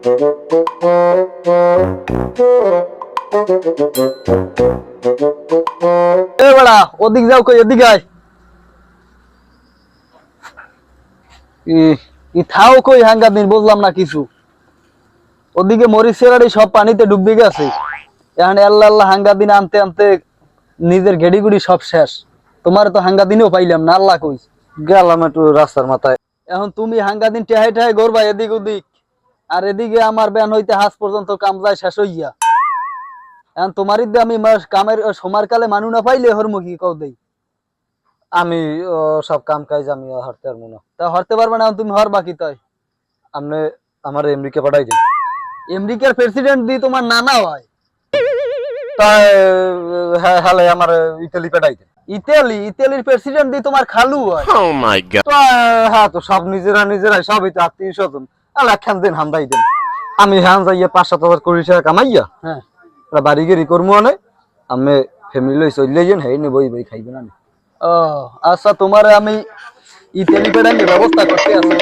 এ বড়া ওদিক যাও কই এদিকে আয় ই থাও কই হাঙ্গা দিন বুঝলাম না কিছু ওদিকে মরিচেরাড়ি সব পানিতে ডুববে গেছে এখন আল্লাহ আল্লাহ হাঙ্গা দিন আনতে আনতে নিজের গেড়ি গুড়ি সব শেষ তোমার তো হাঙ্গা দিনও পাইলাম না আল্লাহ কই গেলাম একটু রাস্তার মাথায়। এখন তুমি হাঙ্গা দিন টেহাই টেহাই গড়বা এদিক ওদিক আর এদিকে আমার ব্যান হইতে হাস পর্যন্ত কাম যায় শেষ হইয়া এখন তোমারই দিয়ে আমি কামের সময় কালে মানু না পাইলে হরমুখী কও দেই আমি সব কাম কাজ আমি হারতে পারবো না। তা হরতে পারবে না তুমি হর বাকি তাই আপনি আমার আমেরিকা পাঠাই দিন। আমেরিকার প্রেসিডেন্ট দি তোমার নানা হয় তাই হ্যাঁ হ্যাঁ আমার ইতালি পাঠাই দিন। ইতালির প্রেসিডেন্ট দি তোমার খালু হয় Oh my god. তো হ্যাঁ তো সব নিজেরা সবই তো আত্মীয় স্বজন একখান দিন হামদাই দিন। আমি হ্যাঁ যাইয়া 5-7 হাজার কোটি টাকা কামাইয়া হ্যাঁ বাড়ি গেড়ি করবো অনেক আমি ফ্যামিলি লই চলে যাই হেই নি বই বই খাইবে না। ও আচ্ছা তোমার আমি ইতালি পেড়ানোর ব্যবস্থা করতে আছি